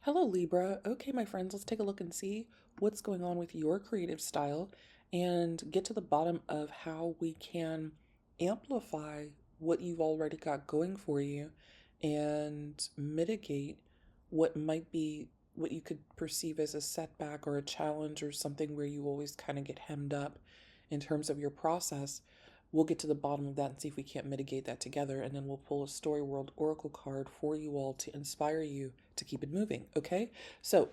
Hello, Libra. Okay, my friends, let's take a look and see what's going on with your creative style and get to the bottom of how we can amplify what you've already got going for you and mitigate what might be what you could perceive as a setback or a challenge or something where you always kind of get hemmed up in terms of your process. We'll get to the bottom of that and see if we can't mitigate that together. And then we'll pull a Story World Oracle card for you all to inspire you to keep it moving. Okay? So,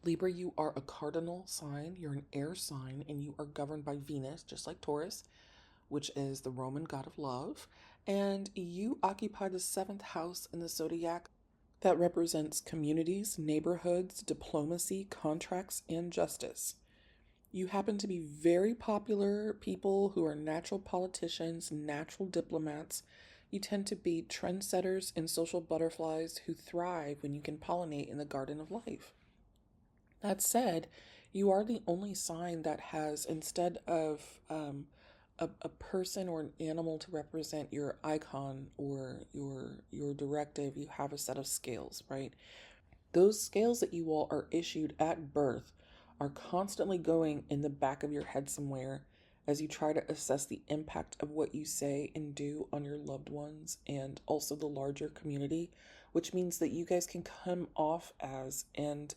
Libra, you are a cardinal sign. You're an air sign, and you are governed by Venus, just like Taurus, which is the Roman god of love. And you occupy the seventh house in the zodiac that represents communities, neighborhoods, diplomacy, contracts, and justice. You happen to be very popular people who are natural politicians, natural diplomats. You tend to be trendsetters and social butterflies who thrive when you can pollinate in the garden of life. That said, you are the only sign that has, instead of a person or an animal to represent your icon or your directive, you have a set of scales, right? Those scales that you all are issued at birth are constantly going in the back of your head somewhere as you try to assess the impact of what you say and do on your loved ones and also the larger community, which means that you guys can come off as and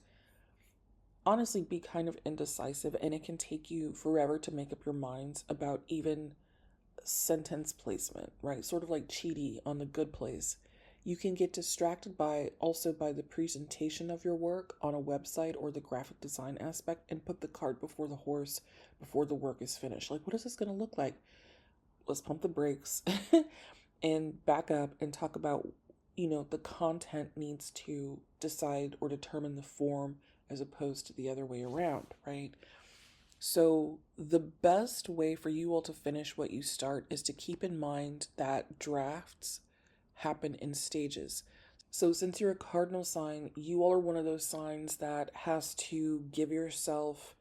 honestly be kind of indecisive, and it can take you forever to make up your minds about even sentence placement, right? Sort of like Chidi on The Good Place. You can get distracted by the presentation of your work on a website or the graphic design aspect and put the cart before the horse before the work is finished. Like, what is this going to look like? Let's pump the brakes and back up and talk about, the content needs to decide or determine the form as opposed to the other way around, right? So, the best way for you all to finish what you start is to keep in mind that drafts happen in stages. So, since you're a cardinal sign, you all are one of those signs that has to give yourself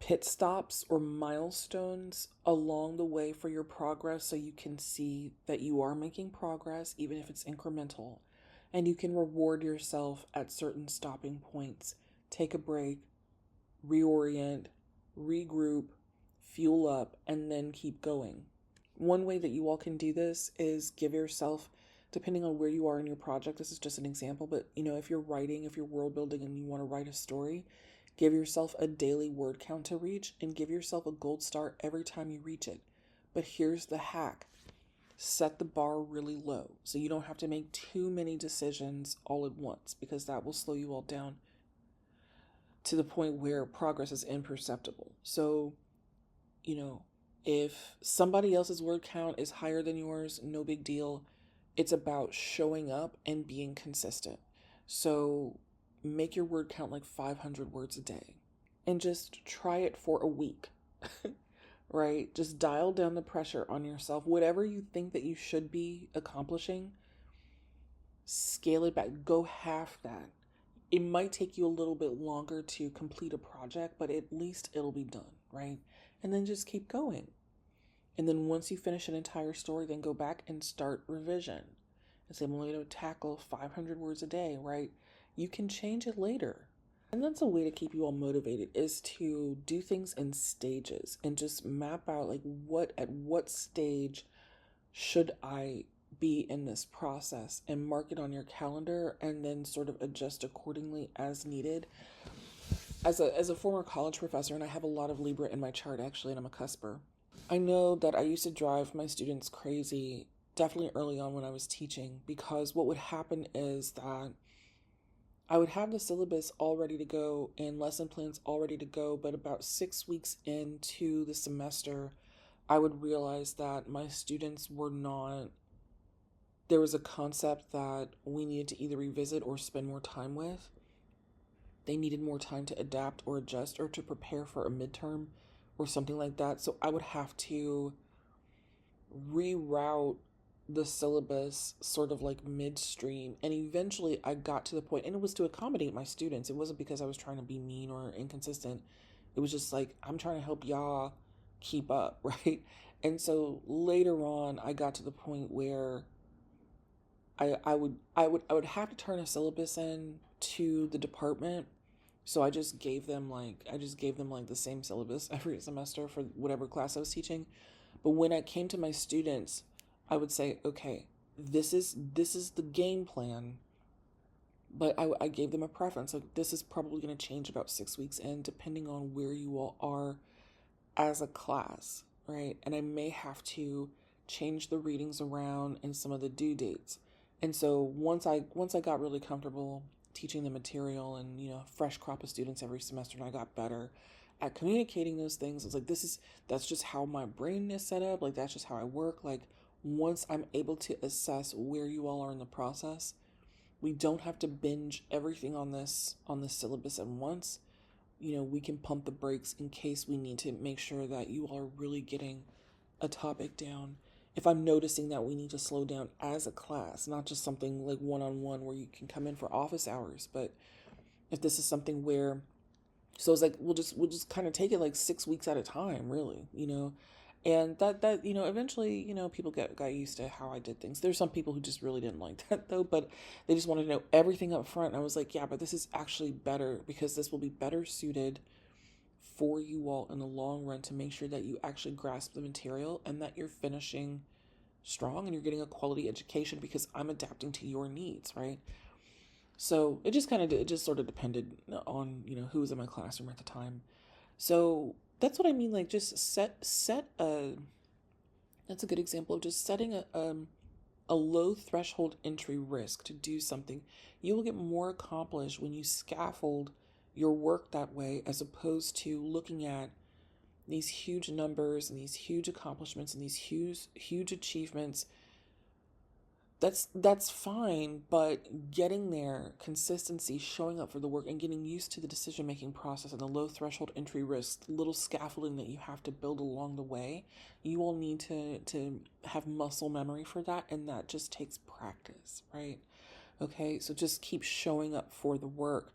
pit stops or milestones along the way for your progress so you can see that you are making progress, even if it's incremental. And you can reward yourself at certain stopping points. Take a break, reorient, regroup, fuel up, and then keep going. One way that you all can do this is give yourself, depending on where you are in your project, this is just an example, but if you're writing, if you're world building and you want to write a story, give yourself a daily word count to reach and give yourself a gold star every time you reach it. But here's the hack. Set the bar really low so you don't have to make too many decisions all at once, because that will slow you all down to the point where progress is imperceptible. So, if somebody else's word count is higher than yours, no big deal. It's about showing up and being consistent. So make your word count like 500 words a day and just try it for a week, right? Just dial down the pressure on yourself. Whatever you think that you should be accomplishing, scale it back. Go half that. It might take you a little bit longer to complete a project, but at least it'll be done, right? And then just keep going. And then once you finish an entire story, then go back and start revision. And say, I'm only going to tackle 500 words a day, right? You can change it later. And that's a way to keep you all motivated, is to do things in stages and just map out like at what stage should I be in this process, and mark it on your calendar and then sort of adjust accordingly as needed. As a former college professor, and I have a lot of Libra in my chart actually, and I'm a cusper, I know that I used to drive my students crazy, definitely early on when I was teaching, because what would happen is that I would have the syllabus all ready to go and lesson plans all ready to go, but about 6 weeks into the semester, I would realize that my students were not, there was a concept that we needed to either revisit or spend more time with. They needed more time to adapt or adjust or to prepare for a midterm or something like that. So I would have to reroute the syllabus sort of like midstream. And eventually I got to the point, and it was to accommodate my students. It wasn't because I was trying to be mean or inconsistent. It was just like, I'm trying to help y'all keep up, right? And so later on, I got to the point where I would have to turn a syllabus in to the department. So I just gave them like the same syllabus every semester for whatever class I was teaching. But when I came to my students, I would say, okay, this is the game plan. But I gave them a preference. Like, this is probably going to change about 6 weeks in, depending on where you all are as a class, right? And I may have to change the readings around and some of the due dates. And so once I got really comfortable teaching the material and, fresh crop of students every semester, and I got better at communicating those things, it's like that's just how my brain is set up. Like, that's just how I work. Like, once I'm able to assess where you all are in the process, we don't have to binge everything on this syllabus at once. We can pump the brakes in case we need to make sure that you are really getting a topic down. If I'm noticing that we need to slow down as a class, not just something like one-on-one where you can come in for office hours, but if this is something where, so it's like we'll just kind of take it like 6 weeks at a time, really. And that eventually, people got used to how I did things. There's some people who just really didn't like that though, but they just wanted to know everything up front. And I was like, yeah, but this is actually better because this will be better suited for you all in the long run to make sure that you actually grasp the material and that you're finishing strong and you're getting a quality education because I'm adapting to your needs, right? So it just sort of depended on, who was in my classroom at the time. So that's what I mean. Like, just set a, that's a good example of just setting a low threshold entry risk to do something. You will get more accomplished when you scaffold your work that way, as opposed to looking at these huge numbers and these huge accomplishments and these huge achievements. That's fine, but getting there, consistency, showing up for the work, and getting used to the decision making process and the low threshold entry risk, little scaffolding that you have to build along the way. You will need to have muscle memory for that, and that just takes practice, right? Okay, so just keep showing up for the work.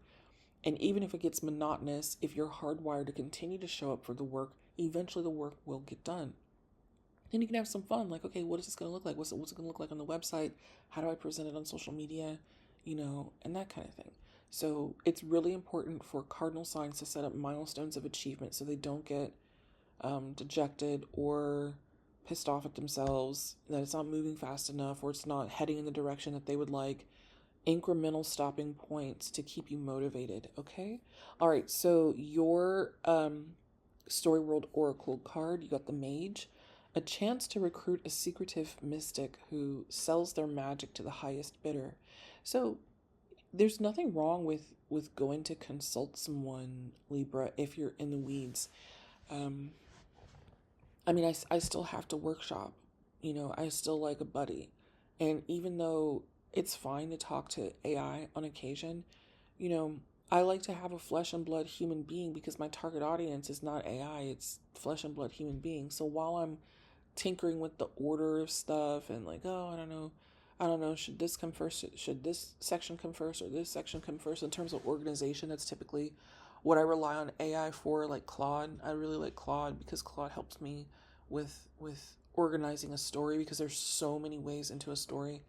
And even if it gets monotonous, if you're hardwired to continue to show up for the work, eventually the work will get done. Then you can have some fun. Like, okay, what is this going to look like? What's it going to look like on the website? How do I present it on social media? And that kind of thing. So it's really important for cardinal signs to set up milestones of achievement so they don't get dejected or pissed off at themselves that it's not moving fast enough or it's not heading in the direction that they would like. Incremental stopping points to keep you motivated. Okay. All right. So your Story World Oracle card, you got the Mage, a chance to recruit a secretive mystic who sells their magic to the highest bidder. So there's nothing wrong with going to consult someone, Libra, if you're in the weeds. Um, I still have to workshop. I still like a buddy. And even though it's fine to talk to AI on occasion, you know, I like to have a flesh and blood human being because my target audience is not AI, it's flesh and blood human beings. So while I'm tinkering with the order of stuff and like, oh, I don't know, should this come first? Should this section come first or this section come first? In terms of organization, that's typically what I rely on AI for, like Claude. I really like Claude because Claude helps me with organizing a story because there's so many ways into a story.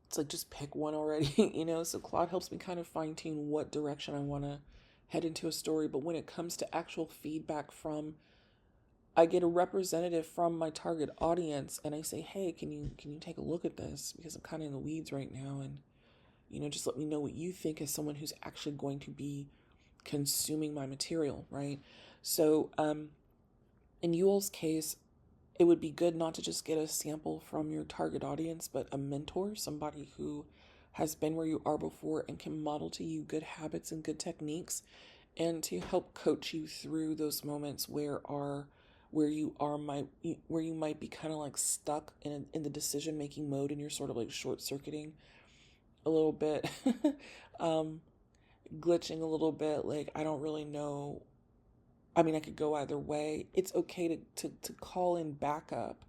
It's like just pick one already. So Claude helps me kind of fine tune what direction I want to head into a story. But when it comes to actual feedback from, I get a representative from my target audience and I say, hey, can you take a look at this? Because I'm kind of in the weeds right now. And, just let me know what you think as someone who's actually going to be consuming my material, right? So, in Yuel's case, it would be good not to just get a sample from your target audience, but a mentor, somebody who has been where you are before and can model to you good habits and good techniques, and to help coach you through those moments where you might be kind of like stuck in the decision making mode and you're sort of like short circuiting a little bit, um, glitching a little bit. Like, I don't really know. I could go either way. It's okay to call in backup,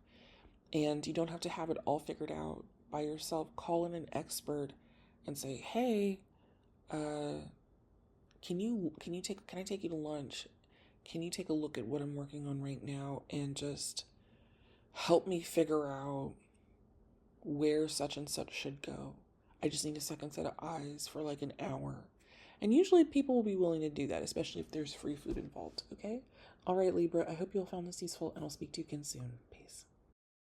and you don't have to have it all figured out by yourself. Call in an expert and say, hey, uh, can I take you to lunch? Can you take a look at what I'm working on right now and just help me figure out where such and such should go. I just need a second set of eyes for like an hour. And usually people will be willing to do that, especially if there's free food involved, okay? All right, Libra, I hope you all found this useful, and I'll speak to you again soon. Peace.